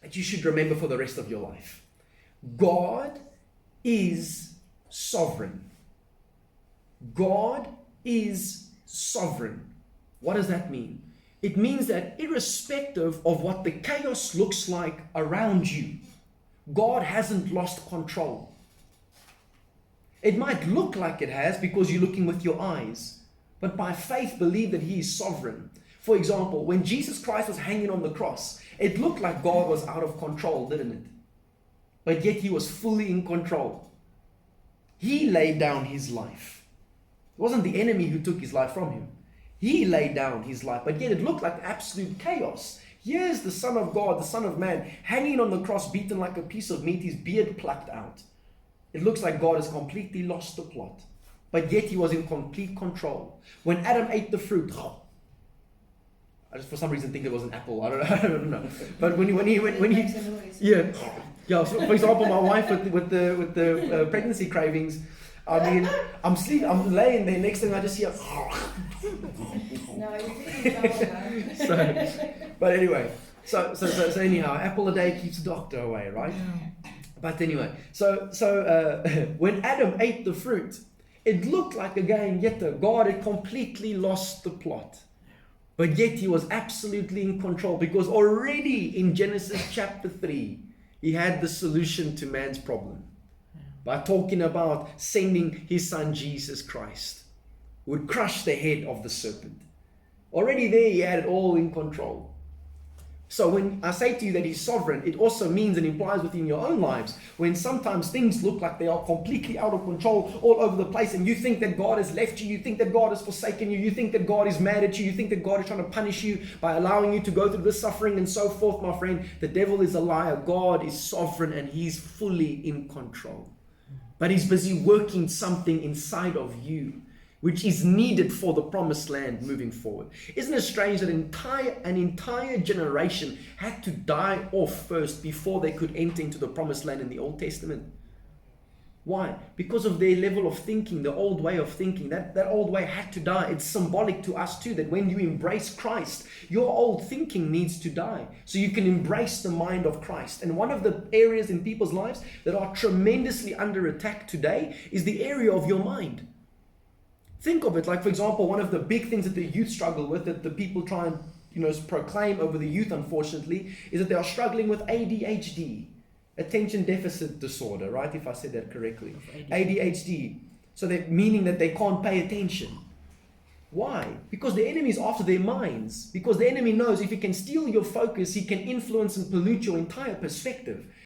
that you should remember for the rest of your life. God is sovereign. God is sovereign. What does that mean? It means that irrespective of what the chaos looks like around you, God hasn't lost control. It might look like it has because you're looking with your eyes, but by faith believe that He is sovereign. For example, when Jesus Christ was hanging on the cross, it looked like God was out of control, didn't it? But yet He was fully in control. He laid down His life. It wasn't the enemy who took His life from Him. He laid down His life, but yet it looked like absolute chaos. Here's the Son of God, the Son of Man, hanging on the cross, beaten like a piece of meat, His beard plucked out. It looks like God has completely lost the plot, but yet He was in complete control. When Adam ate the fruit, I just for some reason think it was an apple. I don't know. But when he yeah. So for example, my wife with the pregnancy cravings. I mean, I'm laying there. Next thing I just hear. But anyway, so anyhow, apple a day keeps the doctor away, right? But anyway, so when Adam ate the fruit, it looked like again, yet God had completely lost the plot. But yet He was absolutely in control, because already in Genesis chapter 3, He had the solution to man's problem by talking about sending His Son Jesus Christ, who would crush the head of the serpent. Already there He had it all in control. So when I say to you that He's sovereign, it also means and implies within your own lives, when sometimes things look like they are completely out of control all over the place, and you think that God has left you, you think that God has forsaken you, you think that God is mad at you, you think that God is trying to punish you by allowing you to go through this suffering and so forth, my friend, the devil is a liar. God is sovereign and He's fully in control. But He's busy working something inside of you, which is needed for the promised land moving forward. Isn't it strange that an entire generation had to die off first before they could enter into the promised land in the Old Testament? Why? Because of their level of thinking, the old way of thinking. That old way had to die. It's symbolic to us too, that when you embrace Christ, your old thinking needs to die, so you can embrace the mind of Christ. And one of the areas in people's lives that are tremendously under attack today is the area of your mind. Think of it like, for example, one of the big things that the youth struggle with, that the people try and proclaim over the youth, unfortunately, is that they are struggling with ADHD, attention deficit disorder, right? If I said that correctly. ADHD. So that meaning that they can't pay attention. Why? Because the enemy is after their minds. Because the enemy knows if he can steal your focus, he can influence and pollute your entire perspective.